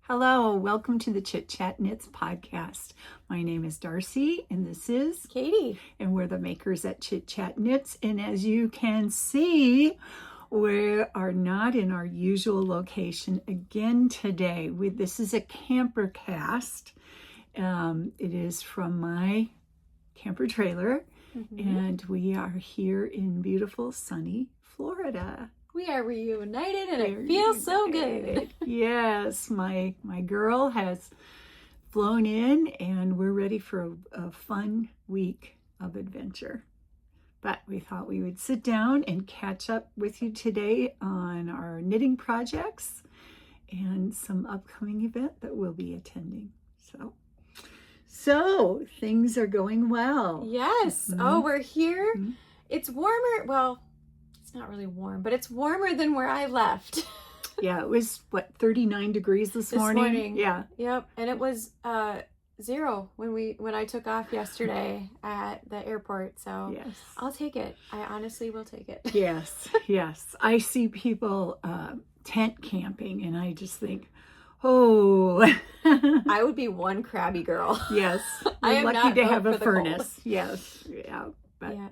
Hello, welcome to the Chit Chat Knits podcast. My name is Darcy and this is Katie. And we're the makers at Chit Chat Knits. And as you can see, we are not in our usual location again today. This is a camper cast. It is from my camper trailer, and we are here in beautiful sunny Florida. We are reunited and it feels so good. Yes, my girl has flown in and we're ready for a fun week of adventure. But we thought we would sit down and catch up with you today on our knitting projects and some upcoming event that we'll be attending. So things are going well. Yes. Oh, we're here. It's warmer. Well, it's not really warm, but it's warmer than where I left. Yeah, it was 39 degrees this morning. Yeah. Yep. And it was 0 when I took off yesterday at the airport. So yes, I'll take it. I honestly will take it. Yes. I see people tent camping and I just think, oh. I would be one crabby girl. Yes. I am lucky not to have a furnace. Cold. Yes. Yeah. But yeah.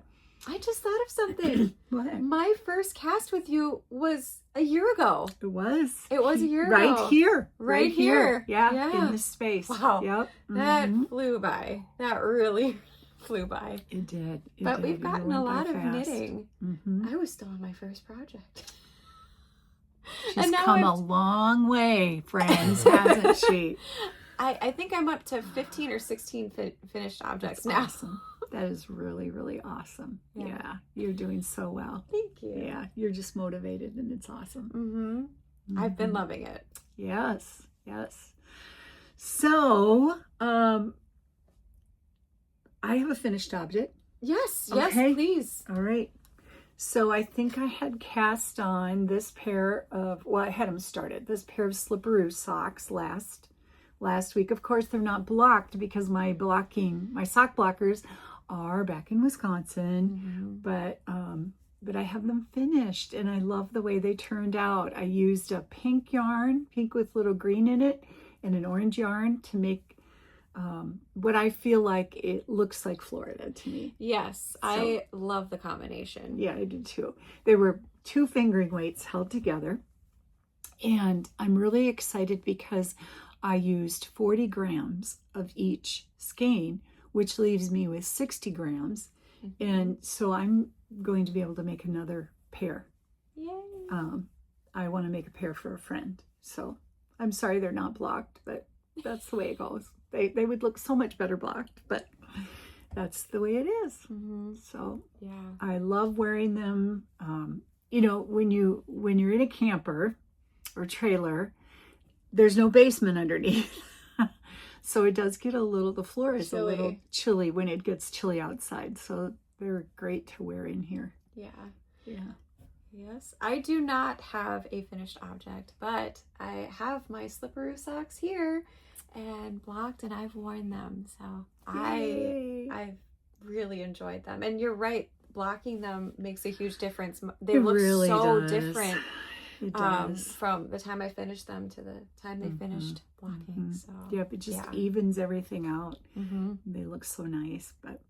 I just thought of something. What? My first cast with you was a year ago. It was. It was a year right ago. Here. Right here. Yeah. In this space. Wow. Yep. That flew by. That really flew by. It did. But we've gotten a lot of knitting. I was still on my first project. She's come a long way, friends, hasn't she? I think I'm up to 15 or 16 finished objects That's now. Awesome. That is really, really awesome. Yeah. You're doing so well. Thank you. Yeah, you're just motivated and it's awesome. I've been loving it. Yes. So, I have a finished object. Yes, Okay. Please. All right. So I think I had cast on this pair of, I had them started, this pair of Slipperoo socks last week. Of course, they're not blocked because my sock blockers are back in Wisconsin, but I have them finished and I love the way they turned out. I used a pink yarn, pink with little green in it, and an orange yarn to make what I feel like it looks like Florida to me. Yes, so, I love the combination. Yeah, I do too. They were 2 fingering weights held together, and I'm really excited because I used 40 grams of each skein, which leaves me with 60 grams. And so I'm going to be able to make another pair. Yay. I want to make a pair for a friend. So I'm sorry they're not blocked, but that's the way it goes. They would look so much better blocked, but that's the way it is. So yeah, I love wearing them. When you're in a camper or trailer, there's no basement underneath. So it does get the floor is a little chilly when it gets chilly outside. So they're great to wear in here. Yeah. Yes, I do not have a finished object, but I have my Slipperoo socks here and blocked, and I've worn them. So I've really enjoyed them. And you're right, blocking them makes a huge difference. They look really so different. It does. From the time I finished them to the time they finished blocking. So yep, it just evens everything out. They look so nice, but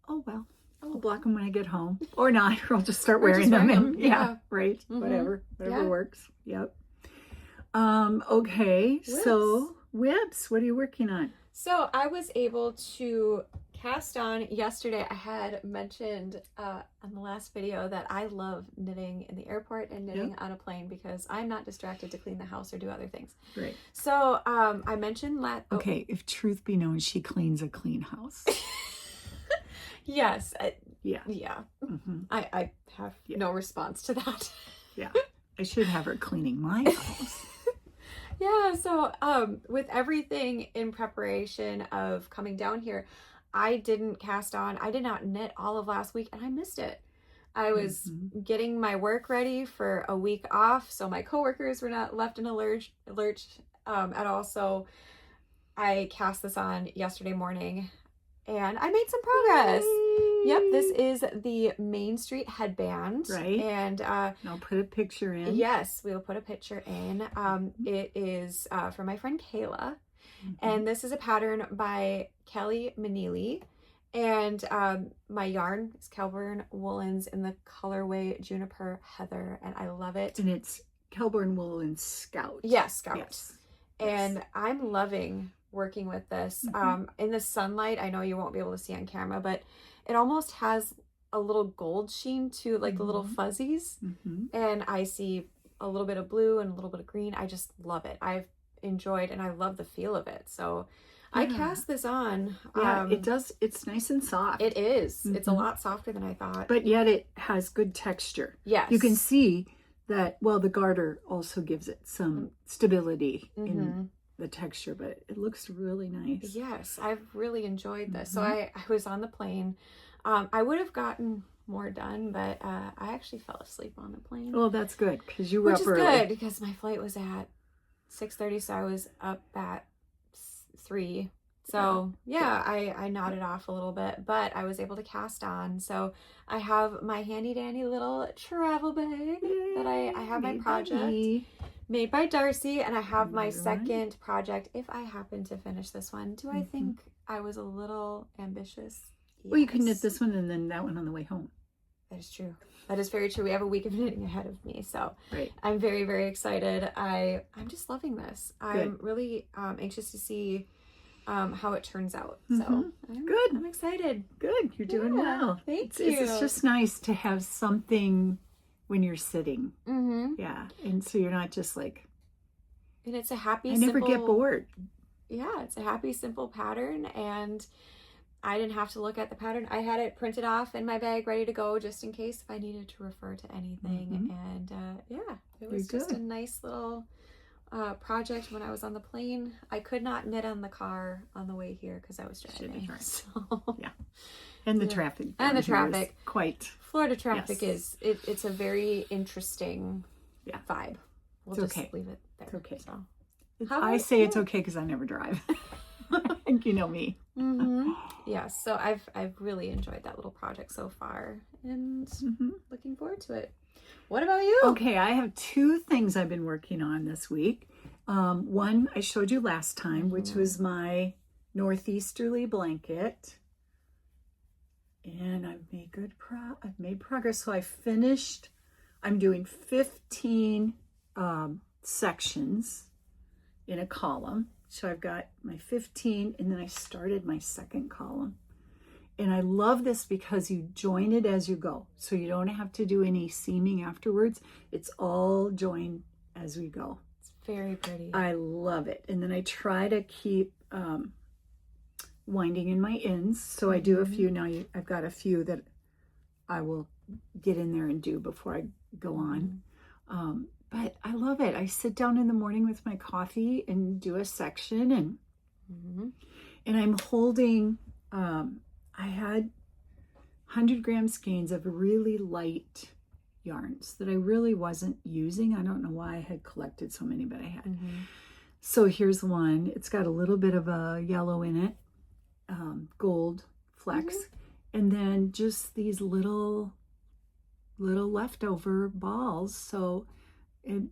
oh well. I'll block them when I get home, or not, or I'll just start wearing them. And, yeah, right. Whatever works. Yep. Okay. Whips. So whips. What are you working on? So I was able to cast on yesterday. I had mentioned on the last video that I love knitting in the airport and knitting on a plane because I'm not distracted to clean the house or do other things. Great. So I mentioned okay, if truth be known, she cleans a clean house. Yes. Yeah. I have no response to that. Yeah. I should have her cleaning my house. Yeah. So with everything in preparation of coming down here, I didn't cast on. I did not knit all of last week and I missed it. I was getting my work ready for a week off, so my coworkers were not left in a lurch at all. So I cast this on yesterday morning and I made some progress. Yep, this is the Main Street headband. Right. And I'll put a picture in. yes, we will put a picture in. It is from my friend Kayla. And this is a pattern by Kelly Menelly. And my yarn is Kelburn Woolens in the colorway Juniper Heather. And I love it. And it's Kelburn Woolen Scout. Yes, Scout. Yes. And I'm loving working with this. In the sunlight, I know you won't be able to see on camera, but it almost has a little gold sheen to like the little fuzzies. And I see a little bit of blue and a little bit of green. I just love it. I've enjoyed and I love the feel of it. So I cast this on. Yeah, it does. It's nice and soft. It is. It's a lot softer than I thought. But yet it has good texture. Yes. You can see that, well, the garter also gives it some stability in the texture, but it looks really nice. Yes, I've really enjoyed this. So I was on the plane. I would have gotten more done, but I actually fell asleep on the plane. Well, that's good because you were up early. Which is good because my flight was at 6:30, so I was up at 3. So yeah, I nodded off a little bit, but I was able to cast on. So I have my handy dandy little travel bag that I have my project made by Darcy, and I have my second project if I happen to finish this one. Do I think I was a little ambitious? Yes. Well, you can knit this one and then that one on the way home. That is true. That is very true. We have a week of knitting ahead of me, so I'm very, very excited. I'm just loving this. I'm really anxious to see how it turns out. So I'm excited. Good. You're doing well. Thank you. It's just nice to have something when you're sitting. Yeah. And so you're not just like, and it's a happy, I never get bored. Yeah. It's a happy, simple pattern. And I didn't have to look at the pattern. I had it printed off in my bag, ready to go just in case if I needed to refer to anything. And yeah, it was just a nice little project when I was on the plane. I could not knit on the car on the way here because I was driving. So yeah, and the traffic. And the traffic. Quite. Florida traffic is, it's a very interesting vibe. We'll just leave it there. It's okay. So. I say it's okay because I never drive. I think you know me. Yes, so I've really enjoyed that little project so far and looking forward to it. What about you? Okay, I have 2 things I've been working on this week. One I showed you last time, which was my Northeasterly blanket. And I've made progress. So I finished, I'm doing 15 sections in a column. So I've got my 15 and then I started my second column. And I love this because you join it as you go. So you don't have to do any seaming afterwards. It's all joined as we go. It's very pretty. I love it. And then I try to keep winding in my ends. So I do a few. Now I've got a few that I will get in there and do before I go on. But I love it. I sit down in the morning with my coffee and do a section and I'm holding, I had 100-gram skeins of really light yarns that I really wasn't using. I don't know why I had collected so many, but I had. So here's one. It's got a little bit of a yellow in it, gold flecks, and then just these little leftover balls. So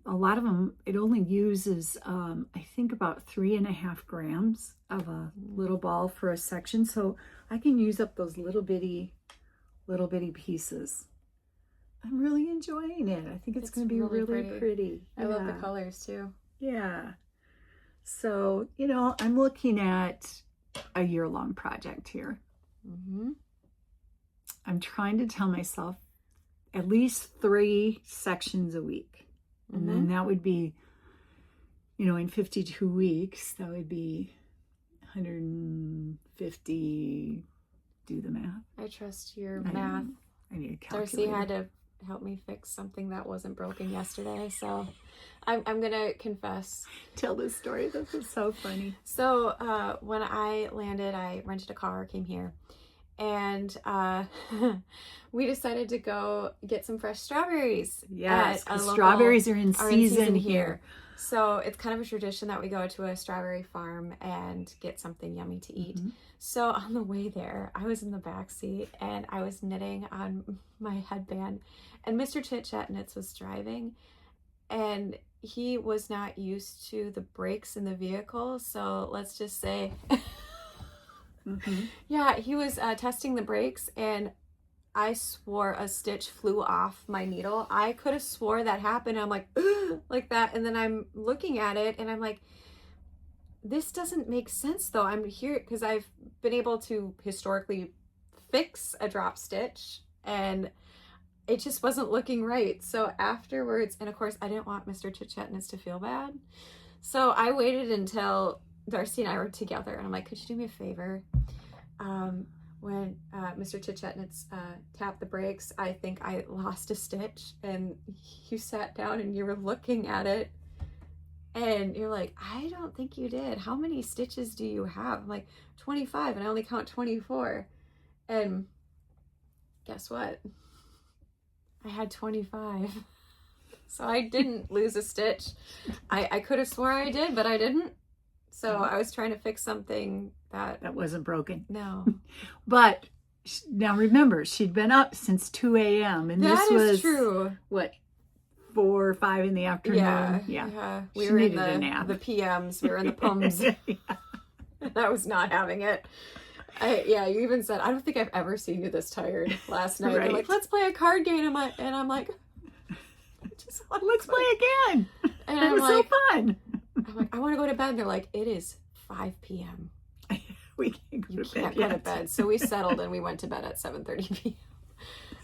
a lot of them, it only uses, I think about 3.5 grams of a little ball for a section. So I can use up those little bitty pieces. I'm really enjoying it. I think it's going to be really pretty. I love the colors too. Yeah. So, I'm looking at a year-long project here. I'm trying to tell myself at least 3 sections a week. And then that would be, in 52 weeks, that would be 150. Do the math. I trust your math. I need a calculator. Darcy had to help me fix something that wasn't broken yesterday, so I'm gonna confess. Tell this story. This is so funny. So when I landed, I rented a car, came here, and we decided to go get some fresh strawberries. Yes, strawberries are in season here. So it's kind of a tradition that we go to a strawberry farm and get something yummy to eat. So on the way there, I was in the back seat and I was knitting on my headband, and Mr. Chitchatknits was driving, and he was not used to the brakes in the vehicle. So let's just say, yeah, he was testing the brakes, and I swore a stitch flew off my needle. I could have swore that happened. I'm like, like that. And then I'm looking at it and I'm like, this doesn't make sense though. I'm here because I've been able to historically fix a drop stitch, and it just wasn't looking right. So afterwards, and of course I didn't want Mr. Chitchatknits to feel bad. So I waited until Darcy and I were together, and I'm like, could you do me a favor? When Mr. Chitchatknits tapped the brakes, I think I lost a stitch, and you sat down and you were looking at it and you're like, I don't think you did. How many stitches do you have? I'm like, 25, and I only count 24. And guess what? I had 25. So I didn't lose a stitch. I could have swore I did, but I didn't. So I was trying to fix something that wasn't broken. No. But now remember, she'd been up since 2 a.m. and that this was true. What, 4 or 5 in the afternoon? Yeah. We she were in needed a nap. the PMs. We were in the PUMs. I was not having it. You even said, I don't think I've ever seen you this tired last night. Right. You're like, let's play a card game. And I'm like, let's play again. And it was so fun. I'm like, I want to go to bed. And they're like, it is 5 p.m. We can't go You to bed can't go to bed. So we settled and we went to bed at 7:30 p.m.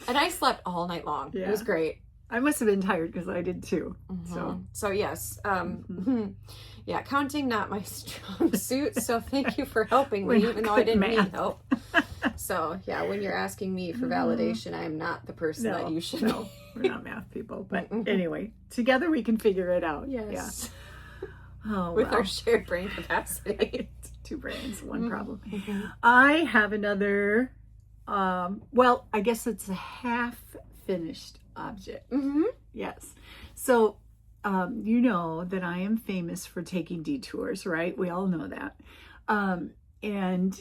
And I slept all night long. Yeah. It was great. I must have been tired because I did too. So yes, yeah, counting not my strong suit. So thank you for helping me, even though I didn't need help. So yeah, when you're asking me for validation, I am not the person that you should be. We're not math people. But anyway, together we can figure it out. Yes. Yeah. With our shared brain capacity. 2 brains, 1 problem. I have another, well, I guess it's a half finished object. Yes. So, you know that I am famous for taking detours, right? We all know that. And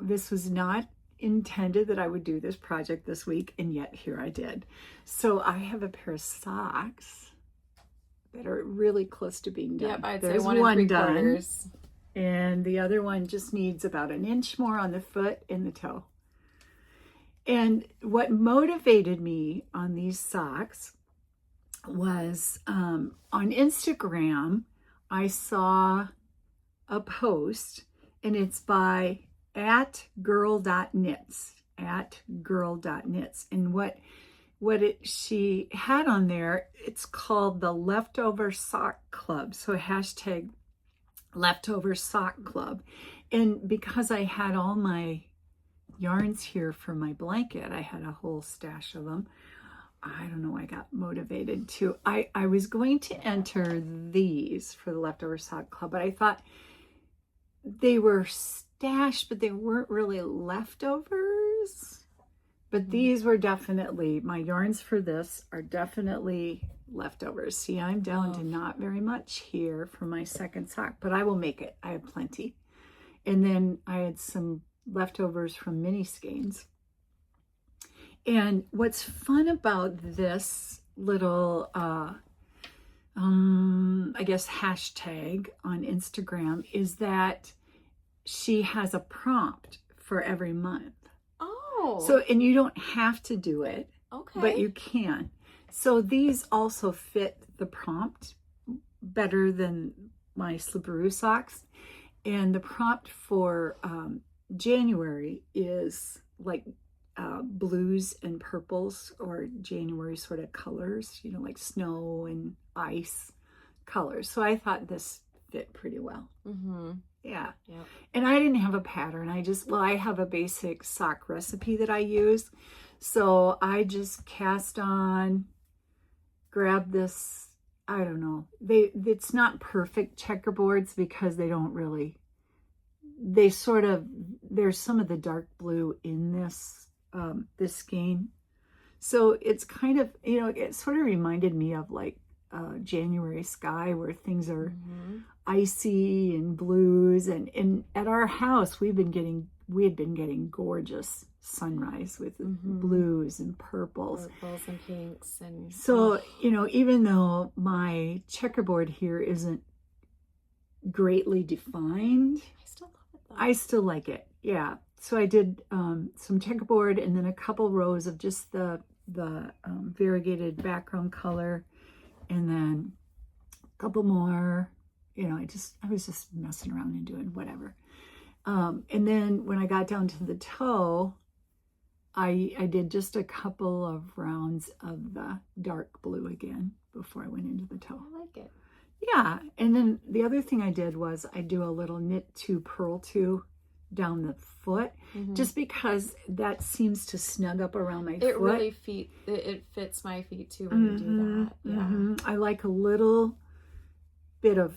this was not intended that I would do this project this week, and yet here I did. So I have a pair of socks that are really close to being done. Yep, I'd There's say 1 3/4. done, and the other one just needs about 1 inch more on the foot and the toe. And what motivated me on these socks was on Instagram, I saw a post, and it's by @girl.knits, @girl.knits. And what she had on there, it's called the Leftover Sock Club. So hashtag Leftover Sock Club. And because I had all my yarns here for my blanket, I had a whole stash of them. I don't know, I got motivated to. I was going to enter these for the Leftover Sock Club, but I thought they were stashed, but they weren't really leftovers. But these were definitely, my yarns for this are definitely leftovers. See, I'm down to not very much here for my second sock, but I will make it. I have plenty. And then I had some leftovers from mini skeins. And what's fun about this little, I guess, hashtag on Instagram is that she has a prompt for every month. Oh. So, and you don't have to do it, but you can. So these also fit the prompt better than my Slipperoo socks. And the prompt for January is like blues and purples, or January sort of colors, you know, like snow and ice colors. So I thought this fit pretty well. Yeah. Yep. And I didn't have a pattern. I have a basic sock recipe that I use. So I just cast on, grab this, I don't know. It's not perfect checkerboards because they don't really there's some of the dark blue in this skein. So it's kind of, it sort of reminded me of like January sky, where things are icy and blues. And at our house, we had been getting gorgeous sunrise with blues and purples and pinks. And so, even though my checkerboard here isn't greatly defined, I still love it though. I still like it. Yeah. So I did some checkerboard and then a couple rows of just the variegated background color, and then a couple more. I was just messing around and doing whatever. And then when I got down to the toe, I did just a couple of rounds of the dark blue again before I went into the toe. I like it. Yeah. And then the other thing I did was I do a little knit 2, purl 2 down the foot, just because that seems to snug up around my foot. It really it fits my feet too when you do that. Yeah. I like a little bit of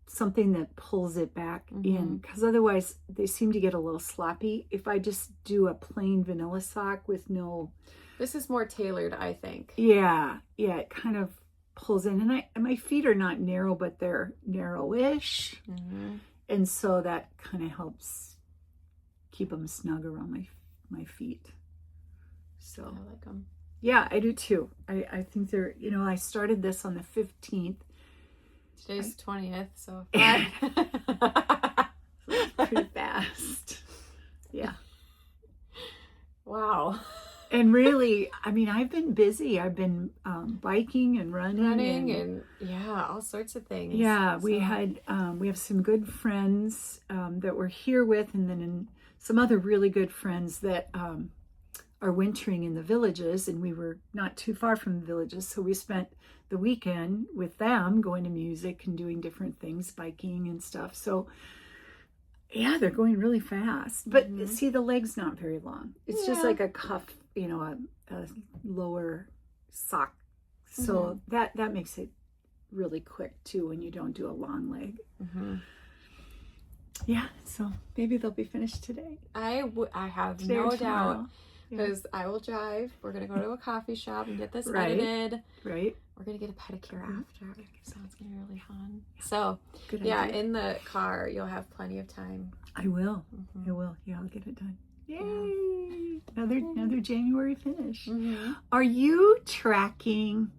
something that pulls it back in, because otherwise they seem to get a little sloppy if I just do a plain vanilla sock with no. This is more tailored, I think. Yeah, it kind of pulls in, and my feet are not narrow, but they're narrowish, and so that kind of helps keep them snug around my feet. So I like them. Yeah, I do too. I think they're, I started this on the 15th. Today's 20th, so pretty fast. Yeah. Wow. And really, I've been busy. I've been biking and running and all sorts of things. Yeah, we have some good friends that we're here with, and then some other really good friends that are wintering in the villages, and we were not too far from the villages, so we spent the weekend with them going to music and doing different things, biking and stuff. So yeah, they're going really fast, but see, the leg's not very long. It's just like a cuff, a lower sock, so that makes it really quick too when you don't do a long leg. Yeah, so maybe they'll be finished today. I have Today no or tomorrow. doubt, because I will drive. We're going to go to a coffee shop and get this edited. Right. We're going to get a pedicure after, so it's going to be really fun. So, Good yeah, idea. in the car, you'll have plenty of time. I will. I will. Yeah, I'll get it done. Yay! Another January finish. Are you tracking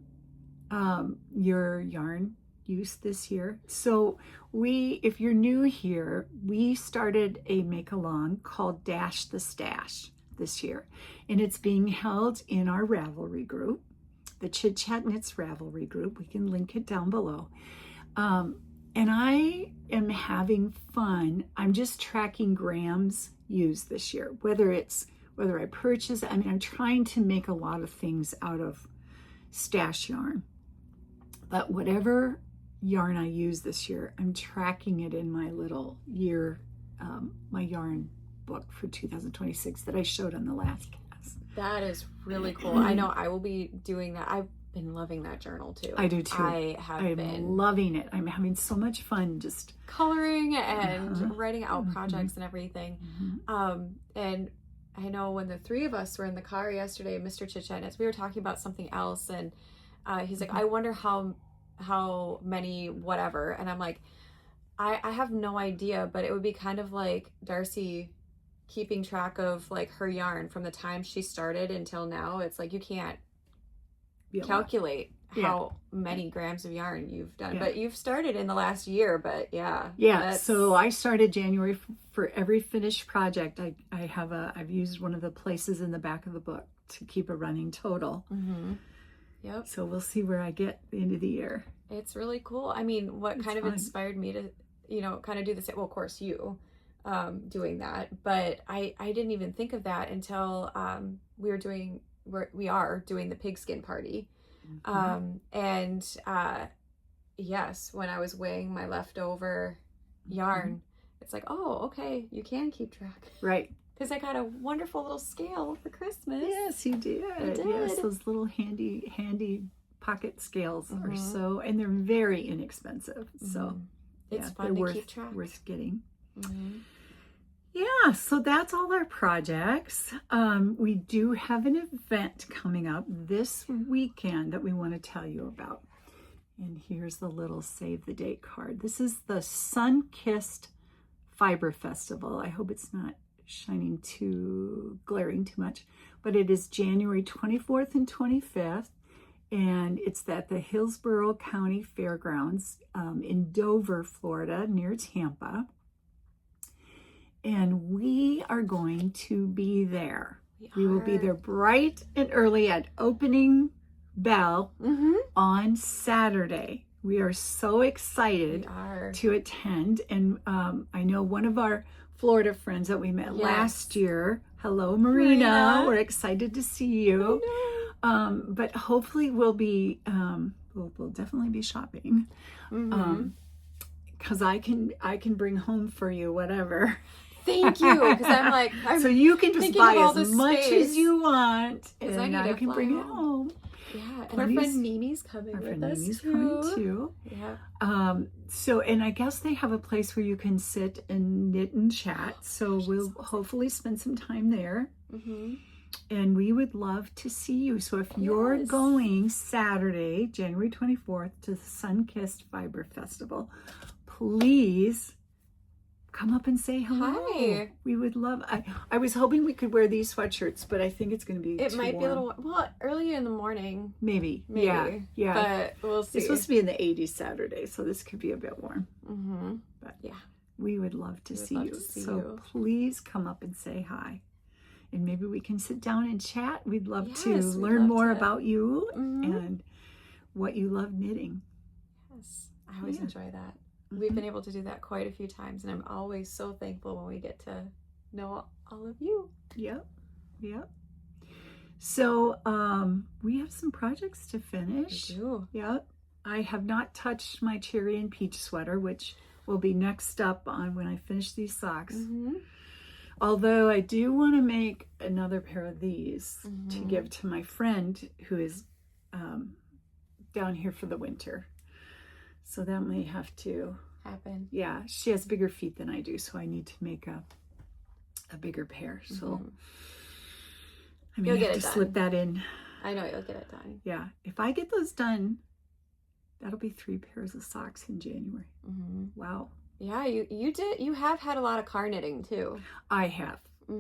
your yarn use this year? So if you're new here, we started a make-along called Dash the Stash this year, and it's being held in our Ravelry group, the Chitchatknits Ravelry group. We can link it down below. And I am having fun. I'm just tracking grams used this year, whether I purchase, I'm trying to make a lot of things out of stash yarn, but whatever yarn I use this year, I'm tracking it in my little year, my yarn book for 2026 that I showed on the last class. That is really cool. I know I will be doing that. I've been loving that journal too. I do too. I'm been loving it. I'm having so much fun just coloring and writing out projects and everything. And I know when the three of us were in the car yesterday, Mr. Chitchatknits, we were talking about something else, and he's like, I wonder how many whatever, and I'm like, I have no idea, but it would be kind of like Darcy keeping track of like her yarn from the time she started until now. It's like you can't calculate how many grams of yarn you've done, but you've started in the last year. But so I started January for every finished project. I've used one of the places in the back of the book to keep a running total. Yep. So we'll see where I get at the end of the year. It's really cool. I mean, what kind of inspired me to kind of do this? Well, of course you doing that, but I didn't even think of that until we are doing the pigskin party. Yes, when I was weighing my leftover yarn, it's like, oh, okay, you can keep track, right? Because I got a wonderful little scale for Christmas. Yes, you did. Yes, those little handy pocket scales are so, and they're very inexpensive. So it's fun to keep track. Worth getting. Yeah, so that's all our projects. We do have an event coming up this weekend that we want to tell you about. And here's the little save the date card. This is the Sun-Kissed Fiber Festival. I hope it's not shining too, glaring too much, but it is January 24th and 25th. And it's at the Hillsborough County Fairgrounds in Dover, Florida, near Tampa. And we are going to be there. We will be there bright and early at opening bell on Saturday. We are so excited to attend. And I know one of our Florida friends that we met last year. Hello, Marina. We're excited to see you. But hopefully we'll be, we'll definitely be shopping. Because I can bring home for you whatever. Thank you, because I'm like, so you can just buy as much space. as you want, and I can bring it home. Yeah, and our friend Mimi's coming with us too. Coming too. Yeah. So, and I guess they have a place where you can sit and knit and chat. So we'll hopefully spend some time there. And we would love to see you. So if you're going Saturday, January 24th, to the Sun-Kissed Fiber Festival, please come up and say hello. Hi. We would love. I was hoping we could wear these sweatshirts, but I think it's going to be. It might warm. be a little early in the morning. Maybe. Yeah. But we'll see. It's supposed to be in the 80s Saturday, so this could be a bit warm. But yeah, we would love to see you. So please come up and say hi, and maybe we can sit down and chat. We'd love to learn more about you and what you love knitting. Yes, I always enjoy that. We've been able to do that quite a few times, and I'm always so thankful when we get to know all of you. Yep. So we have some projects to finish. We do. Yep. I have not touched my cherry and peach sweater, which will be next up on when I finish these socks. Although I do want to make another pair of these to give to my friend who is down here for the winter. So that may have to happen. Yeah, she has bigger feet than I do, so I need to make a bigger pair. So I may have to slip that in. I know you'll get it done. Yeah, if I get those done, that'll be 3 pairs of socks in January. Wow. Yeah, you have had a lot of car knitting too. I have.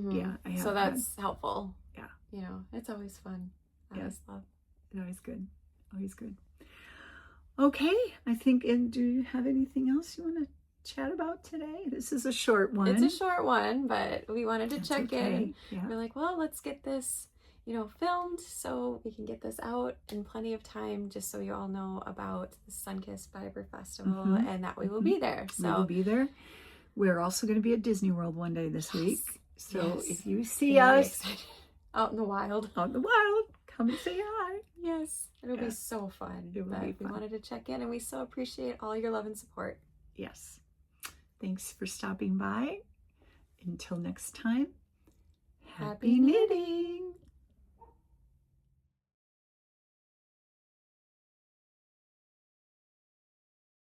Yeah, I have. So that's helpful. Yeah. You know, it's always fun. I always love. Always good. Always good. Okay, I think, and do you have anything else you want to chat about today? This is a short one. It's a short one, but we wanted to check in. Yeah. We're like, well, let's get this, filmed so we can get this out in plenty of time, just so you all know about the Sun-Kissed Fiber Festival and that we will be there. So we will be there. We're also going to be at Disney World one day this week. So if you see us out in the wild, come and say hi. Yes. It'll be so fun. It will be fun. We wanted to check in, and we so appreciate all your love and support. Yes. Thanks for stopping by. Until next time, happy knitting.